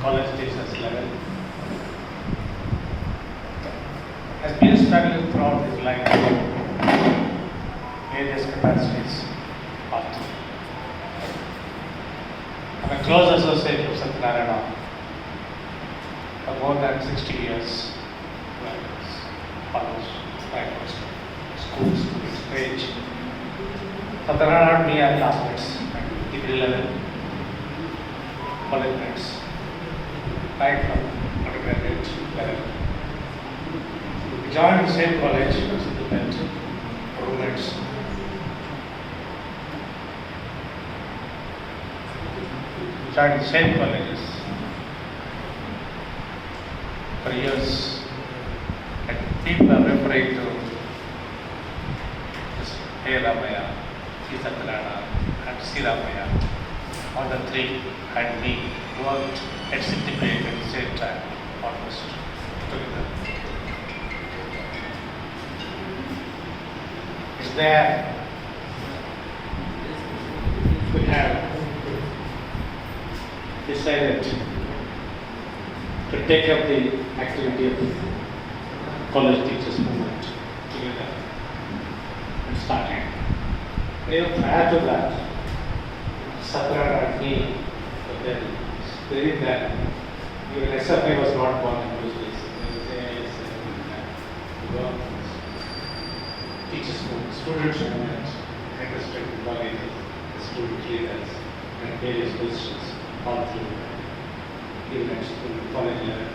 college teachers level, has been struggling throughout his life, various capacities. But I'm a close associate of Satyanarayana for more than 60 years. College, private schools to this stage. Satyanarayana taught me at classmates at degree level, college mates, right from undergraduate level. We joined the same college, we met roommates. We joined the same colleges for years, and people are referring to this A. Ramaya, C. Satyanarayana, and C. Ramaya. All the three and me worked at City Bank at the same time, almost together. It's there. We have decided to take up the activity of the college teachers movement together and started. Even prior to that, Satyanarayana and me were there. Very that even SFI was not born in those days. Teachers movement, students movement, interested in colleges, student leaders, and various positions all through events to the college level.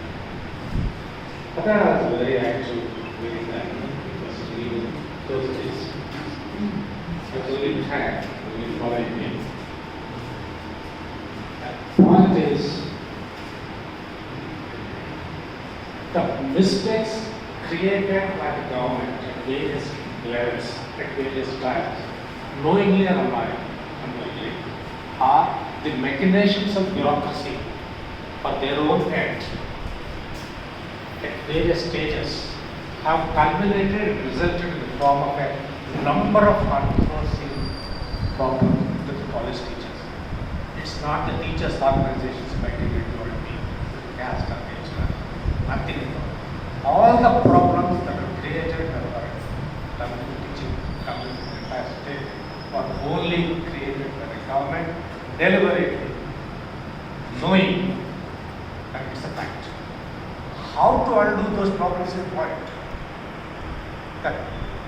Satyanarayana was very active during that because he was those days. It was only time when we followed him. Point is, the mistakes created by the government at various levels, at various times, knowingly or unknowingly, are the machinations of bureaucracy for their own end at various stages have culminated and resulted in the form of a number of unforeseen problems with the college teachers. It's not the teachers' organizations making it or me, caste or nature, nothing at all. All the problems that are created by the teaching community in the past state were only created by the government deliberately, knowing that it's a fact. How to undo those problems is the point. The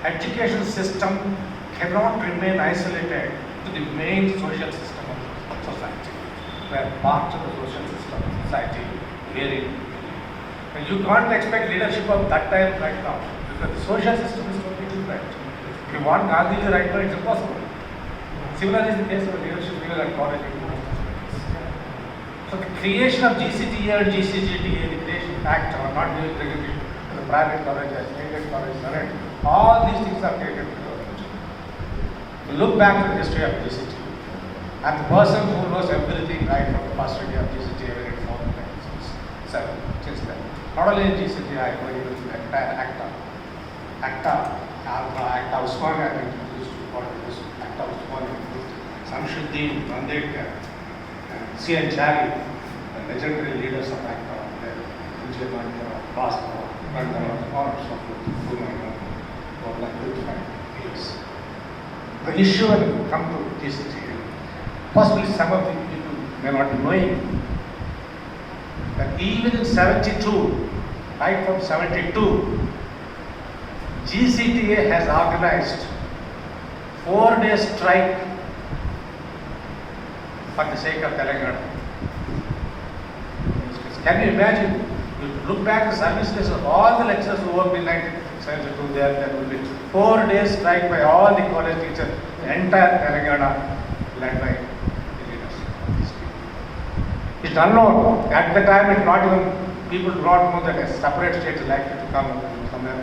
education system cannot remain isolated to the main social system of society. We are part of the social system of society, very. And you can't expect leadership of that time right now, because the social system is totally different. If you want Gandhiji right now, it's impossible. Similar is the case of leadership level at college and universities. So the creation of GCTA and GCGTA, the creation act, or not giving recognition to the private colleges, aided colleges, all these things are created by the government. Look back to the history of GCTA. And the person who knows everything right from the first idea of GCTA, ever in 4 since then. Not only in GCTA, I know even the entire ACTA. ACTA Usmania, I used to call it this, ACTA Usmania, Samshuddin, Mandedkar, and C.N. Chari, the legendary leaders of ACTA, Vijay Mandara, Bhaskara, Mandara, all so forth, for like 25 years. The issue will come to GCTA. Possibly some of the people may not be knowing that even in 72, right from 72, GCTA has organized 4-day strike for the sake of Telangana. Can you imagine? You look back at the service list of all the lecturers who worked in 1972, there will be 4-day strike by all the college teachers, the entire Telangana led by the leaders of these people. It's unknown. At the time, it's not even, people do not know that a separate state is likely to come somewhere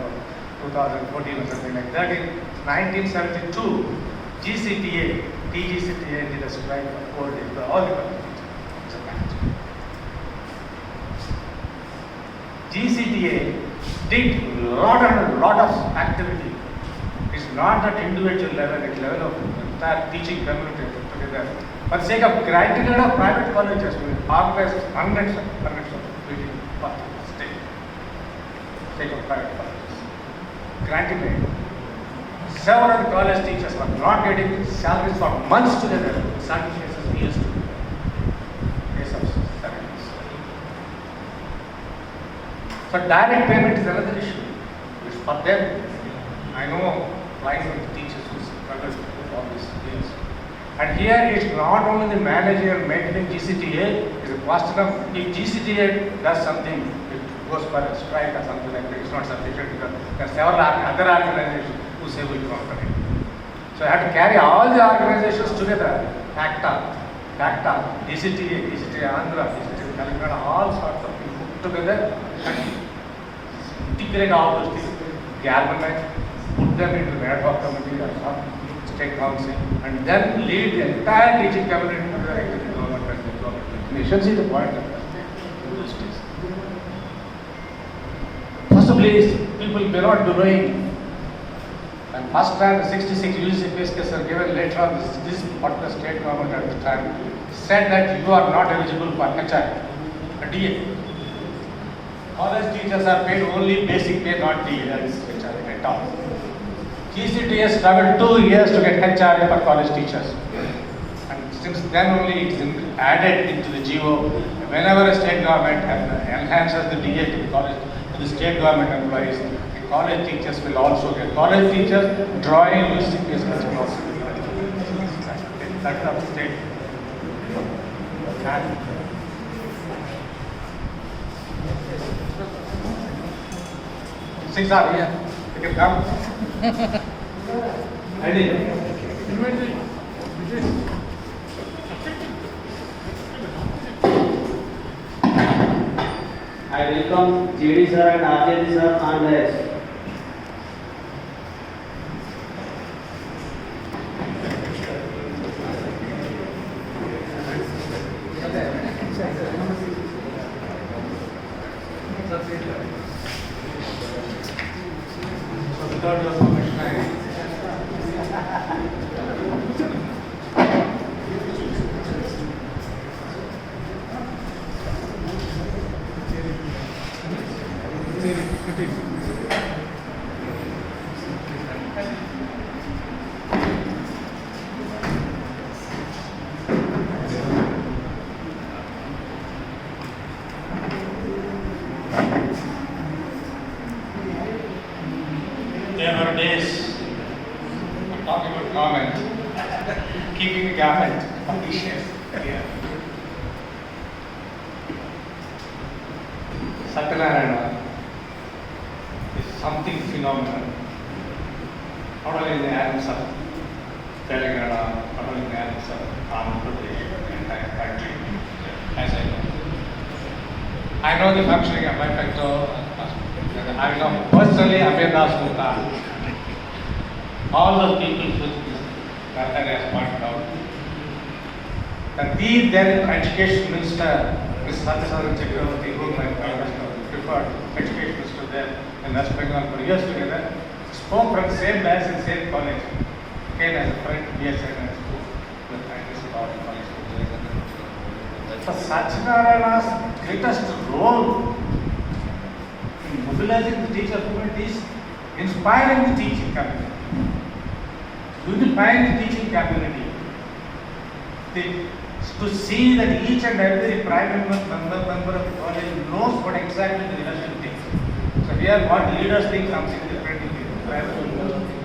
for 2014 or something like that. In 1972, GCTA, TGCTA did a strike for 4 days by all the college teachers. It's a fact. GCTA did lot of activity. It's not at individual level, at level of entire teaching community together For the sake of granting of private colleges, we organize hundreds of meetings for the state. Sake of private colleges. Granting it. Several college teachers were not getting salaries for months together. Some cases years together. Case of salaries. So direct payment is another issue. It's for them. I know clients of the teachers who struggle with all these things. And here it's not only the manager maintaining GCTA, it's a question of if GCTA does something, it goes for a strike or something like that, it's not sufficient because there are several other organizations who say we can't for it. So I have to carry all the organizations together, ACTA, DCTA, Andhra, DCTA, Telangana, all sorts of people put together and integrate all those things, galvanize, put them into the ad hoc committee or some state council, and then lead the entire teaching community to the executive government and the government. You should see the point of that. Possibly, people may not be knowing. And first time the 66 UGC pay scales are given later on, this particular state government at the time said that you are not eligible for HR, a DA. College teachers are paid only basic pay, not DA, that is HR at all. GCTA struggled 2 years to get HRA for college teachers. And since then only it is added into the GO. Whenever a state government enhances the DA to the state government employees, the college teachers will also get. College teachers drawing UGC pay scales will also get. That's the state. And things are here. You can come. I welcome GD sir and RJD sir on this. There were days, I'm talking about government, keeping the government officials here. Satyanarayana is something phenomenal. Not only in the annals of Telangana, not only in the annals of Andhra Pradesh, the entire country, as I know. I know the functioning of my factor. I know personally Amir Das Gupta, all those people who Nathan has pointed out. And the then Education Minister, Mr. Satyasarana Chakravarti, whom I preferred Education Minister there in West Bengal for years together, spoke from the same batch in the same college, came as a friend to BSN and spoke with kindness about the college. For Satyanarayana's greatest role mobilizing the teacher movement is inspiring the teaching community. Unifying the teaching community. To see that each and every private member of the college knows what exactly the leadership thinks. So here what leaders think something different in the private members think.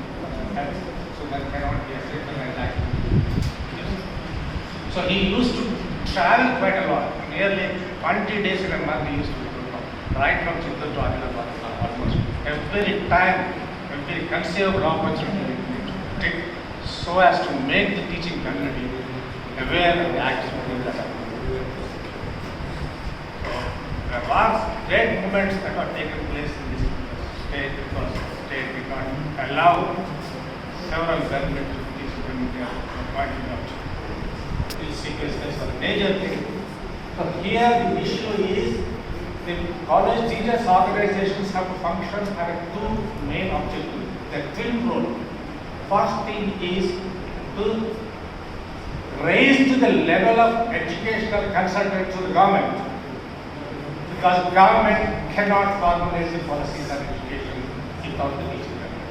So that cannot be a statement like that. So he used to travel quite a lot. Nearly 20 days in a month he used to go, right from Chittor to Adilabad almost. Every time, every conceivable opportunity to take so as to make the teaching community aware of the activities that are going on. So there were great movements that were taken place in this state because the state did not allow several benefits to the teaching community from pointing out. These sequences are a major thing. So here the issue is the college teachers organizations have to function have two main objectives. The twin role. First thing is to raised to the level of educational consultant to the government, because government cannot formulate the policies on education without the teaching community.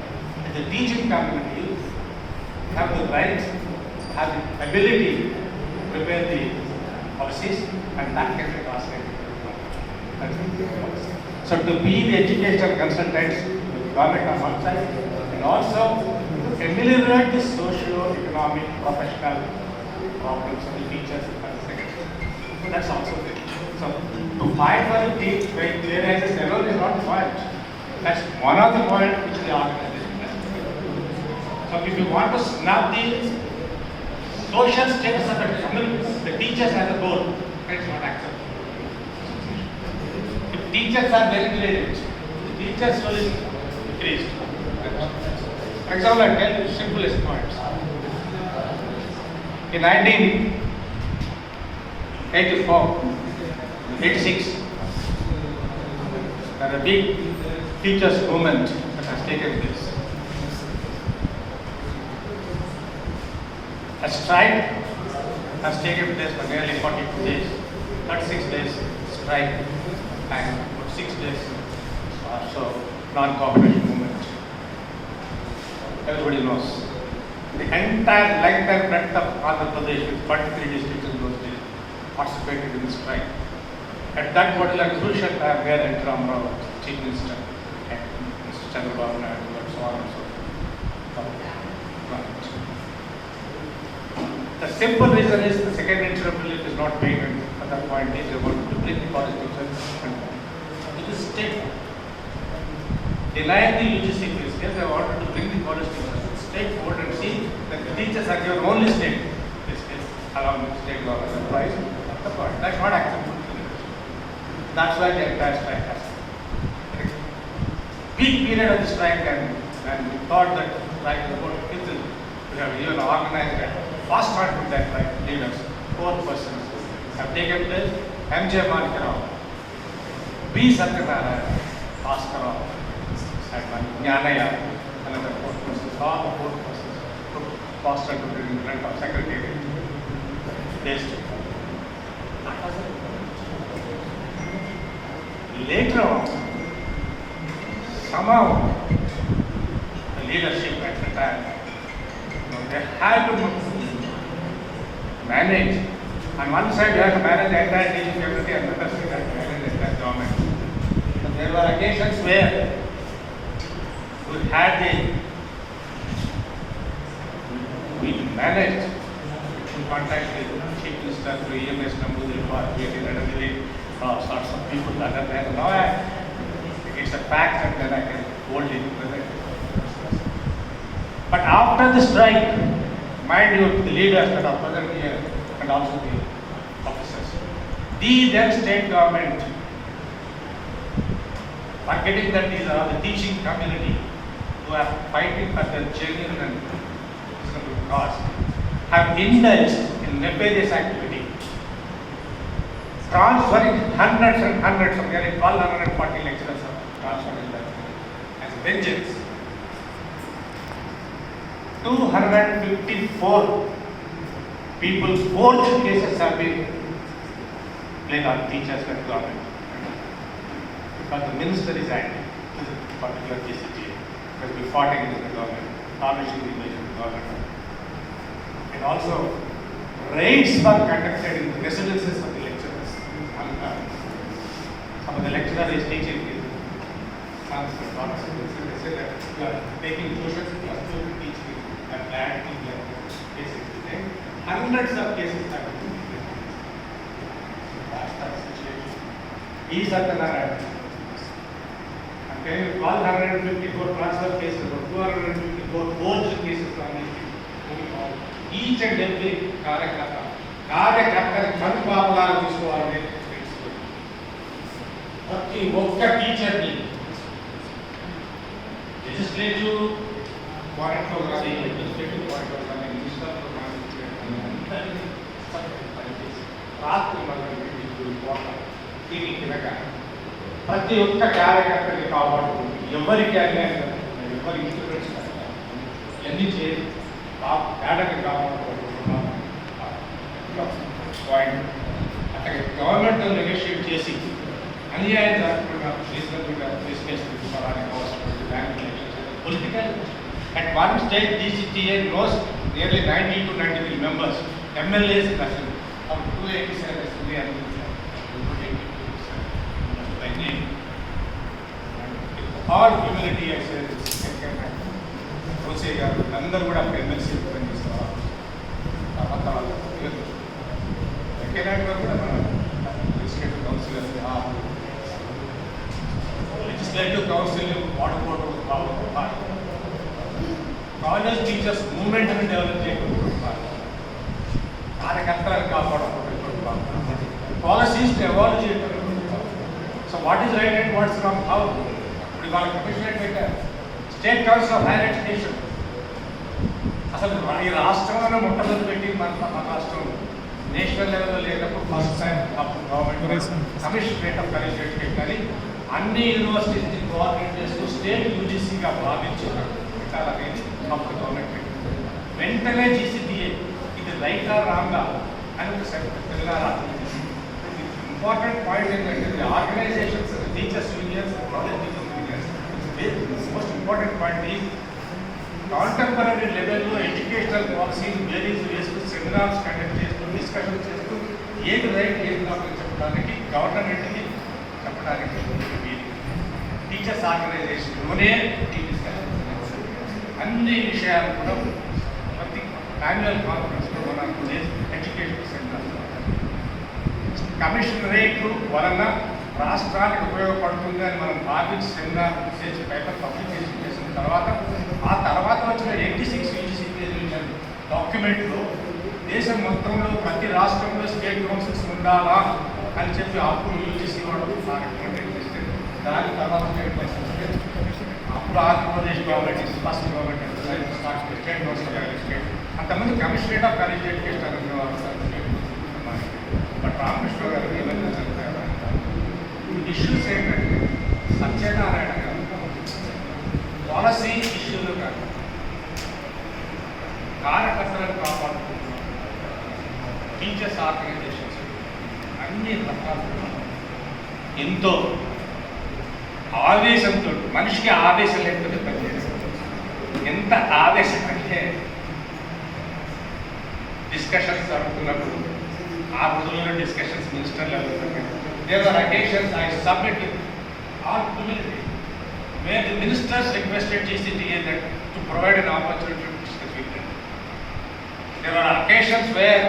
And the teaching community have the right, have the ability to prepare the policies, and that can be translated to the government. So to be the educational consultants with the government on one side, and also to ameliorate the socio-economic professional problems of the teachers and the second. So that's also good. So to fight for the teach, whereas this alone is not the point. That's one of the points which the organization has to do. So if you want to snap the social status of the community, the teachers as a whole, it's not acceptable. If teachers are denigrated, the teachers will increase. For example, I tell you simplest points. In 1984, 86, there are big teachers' movement that has taken place. A strike has taken place for nearly 42 days, 36 days strike, and 6 days or so non-cooperation movement. Everybody knows. The entire length and breadth of Andhra Pradesh with 43 districts in those days participated in the strike. At that particular crucial time, where N. Ram Rao, Chief Minister, and Mr. Chandrababu Naidu, and so on and so forth. The simple reason is the second interim relief is not paid, and at that point is they want to bring the college teachers and it is state. Denying the UGC fees, yes, they wanted to bring the college teachers to the state board and see that the teachers are given only state this case, along with state government employees. That's the point. That's not acceptable. That's why the entire strike has happened. Peak period of the strike, and we thought that strike was about to fizzle. We have even organized a fast track with that strike leaders. 4 persons have taken place. M.J. Manikarao, B. Satyanarayana, Bhaskar Rao, and Jnanaya, another 4 persons. All the 4 persons took fast track to the in front of Secretariat. They stood. Later on, somehow the leadership at the time, they had to manage. On one side, you have to manage the entire teaching community, and the other side, you have to manage the entire government. But there were occasions where we had we managed to contact the Chief Minister through EMS Namboodirippa for creating another sorts of people other than now. It's a fact, and then I can boldly present it. But after the strike, mind you, the leaders that are present here and also the officers, the then state government, forgetting that these are the teaching community who are fighting for their genuine and reasonable cause, have indulged in nefarious activity, transferring hundreds and hundreds of nearly 1,240 lecturers are transferred in that as vengeance. 254 people, forged cases have been laid on teachers and government. Because the minister is angry with a particular KCTA, because we fought against the government, tarnishing the image of the government. And also, raids were conducted in the residences of the lecturers. Some of the lecturer is teaching his sons and daughters. They say that we are taking tuitions plus to teach me and add to their cases. Hundreds of cases have been taken. That's the situation. E. Satyanarayana. Okay, 154 transfer cases or 254 forged cases on each and every కార్యకర్తని కనుపాపలాగా తీసుకోవాలని తెలుసుకోవాలి. ప్రతి ఒక్క టీచర్ని legislative పాయింట్లో కానీ legislative పాయింట్లో కానీ మినిస్టర్లో కానీ రాత్రి దీనికి తినక ప్రతి ఒక్క కార్యకర్తని కాపాడుతుంది. ఎవరికి అన్యాయం ఎవరి ఇన్స్ట్రుమెంట్స్ ఎన్ని చేసి పేడని కాపాడుకుంటున్నాం. పాయింట్. అట్లాగే గవర్నమెంట్ నెగోషియేట్ చేసి అన్యాయం జరగకుండా రీజనబుల్గా తీసుకెళ్ళి ఫలానికి అవసరమైన bank political at one stage DCTA knows nearly 90 to 93 members. MLAs అసలు of 287 అసెంబ్లీ అనుకుంటున్నారు. 282 by name. All humility I say this. రోసే గారు అందరూ కూడా అప్పుడు ఎమ్మెల్సీ పనిచేస్తారు. తర్వాత వెంకయ్యనాయుడు గారు కూడా మన లెజిస్లేటివ్ కౌన్సిల్ లెజిస్లేటివ్ కౌన్సిల్ వాడుకోవడం కాలేజ్ టీచర్స్ మూవ్మెంట్ని డెవలప్ చేయకుంటున్నారు. కార్యకర్తలను కాపాడుకుంటున్నారు. Policies evolve చేయకుంటున్నారు. So what is right and what's wrong how ఇప్పుడు వాళ్ళ కమిషన్ పెట్టారు. State council of higher education అసలు ఈ రాష్ట్రంలోనే మొట్టమొదటి పెట్టి మన రాష్ట్రం నేషనల్ లెవెల్లో లేనప్పుడు ఫస్ట్ టైం అప్పుడు government commissionerate of college education కానీ అన్ని యూనివర్సిటీస్ని కోఆర్డినేట్ చేస్తూ స్టేట్ యూజీసీగా భావించారు పెట్టాలనేది అప్పుడు గవర్నమెంట్ పెట్టింది. వెంటనే GCPA ఇది రైటా రాంగా అని ఒక సెమినార్ ఇంపార్టెంట్ పాయింట్ ఏంటంటే organisations teachers unions college teachers unions most important point ఈ కాంటెంపరీ లెవెల్లో ఎడ్యుకేషనల్ పాలసీని వేరీస్ వేస్తూ సెమినార్స్ కండక్ట్ చేస్తూ డిస్కషన్ చేస్తూ ఏది రైట్ ఏది కావాలని చెప్పడానికి గవర్నమెంట్కి చెప్పడానికి టీచర్స్ ఆర్గనైజేషన్లోనే ఈ డిస్కషన్ అన్ని విషయాలు కూడా ప్రతి యాన్యువల్ కాన్ఫరెన్స్లో మన ఎడ్యుకేషన్ సెమినార్స్ కమిషనరేట్ వలన రాష్ట్రానికి ఉపయోగపడుతుంది అని మనం భావించి సెమినార్ చేసి పేపర్ పబ్లికేషన్ చేసిన తర్వాత ఆ తర్వాత వచ్చిన 86 UGC డాక్యుమెంట్లో దేశం మొత్తంలో ప్రతి రాష్ట్రంలో స్టేట్ కౌన్సిల్స్ ఉండాలా అని చెప్పి అప్పుడు యూజీసీ వాళ్ళు రికమెండేట్ చేస్తే దాని తర్వాత అప్పుడు Andhra Pradesh government first government state council అంతమంది commissionerate of college education but Ramakrishna గారు ఏమైనా ఇష్యూస్ ఏంటంటే సత్యనారాయణ గారు పాలసీ ఇష్యూలు కాదు కార్యకర్తలను కాపాడుకుంటున్నారు. టీచర్స్ ఆర్గనైజేషన్స్ అన్ని రకాలుగా ఎంతో ఆవేశంతో మనిషికి ఆవేశం లేకపోతే పనిచేస్తారు. ఎంత ఆవేశం అంటే డిస్కషన్స్ జరుగుతున్నప్పుడు ఆ రోజుల్లో discussions minister level there were occasions I submitted all humility where the ministers requested GCTA that to provide an opportunity to discuss with them. There were occasions where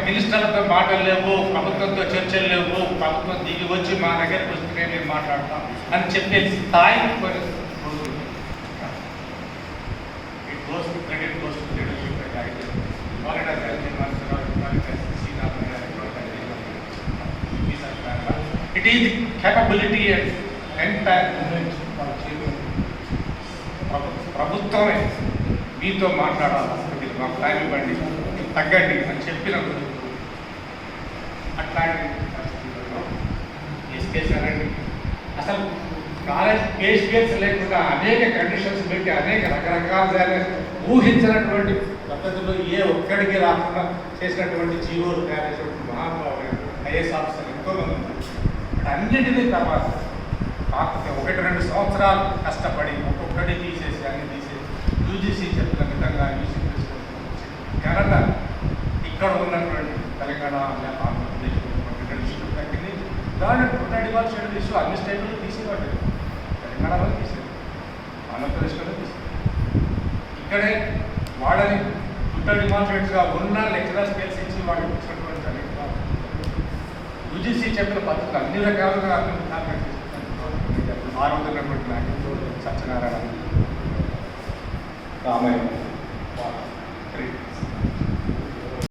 మినిస్టర్లతో మాటలు లేవు, ప్రభుత్వంతో చర్చలు లేవు, ప్రభుత్వం దిగి వచ్చి మా దగ్గరకు వస్తే మేము మాట్లాడతాం అని చెప్పే స్థాయికి it is the capability and entire movement ప్రభుత్వమే మీతో మాట్లాడాలి, మాకు టైం ఇవ్వండి, తగ్గండి అని చెప్పినప్పుడు అట్లాంటి పరిస్థితుల్లో తీసుకేసారండి. అసలు కాలేజ్ కేస్ లేకుండా అనేక కండిషన్స్ పెట్టి అనేక రకరకాల ఊహించినటువంటి పద్ధతిలో ఏ ఒక్కడికి రాకుండా చేసినటువంటి జీవోలు తయారు చేసినటువంటి మహానుభావులు ఐఏఎస్ ఆఫీసర్లు ఎంతోమంది ఉన్నారు. అన్నింటినీ తర్వాత కాకపోతే 1-2 సంవత్సరాలు కష్టపడి ఒక్కొక్కటి తీసేసి అన్ని తీసేసి యూజీసీ చెప్పిన విధంగా యూజీ కేరళ ఇక్కడ ఉన్నటువంటి తెలంగాణ ఆంధ్రప్రదేశ్ ఇష్యూ తగ్గింది. దాన్ని డివాల్వ్ చేయడం ఇష్యూ అన్ని స్టేట్లో తీసేవాడు. తెలంగాణలో తీసేది, ఆంధ్రప్రదేశ్లోనే తీసేది. ఇక్కడే వాళ్ళని డిమాన్స్ట్రేట్స్గా ఉన్న లెక్చరర్స్ తెలిసి వాళ్ళు ఇచ్చినటువంటి యూజీసీ చెప్పిన పద్ధతులు అన్ని రకాలుగా అన్ని విధాలుగా తీసుకుంటారు. ఆ రోజు ఉన్నటువంటి నాయకులు సత్యనారాయణ, రామయ్య,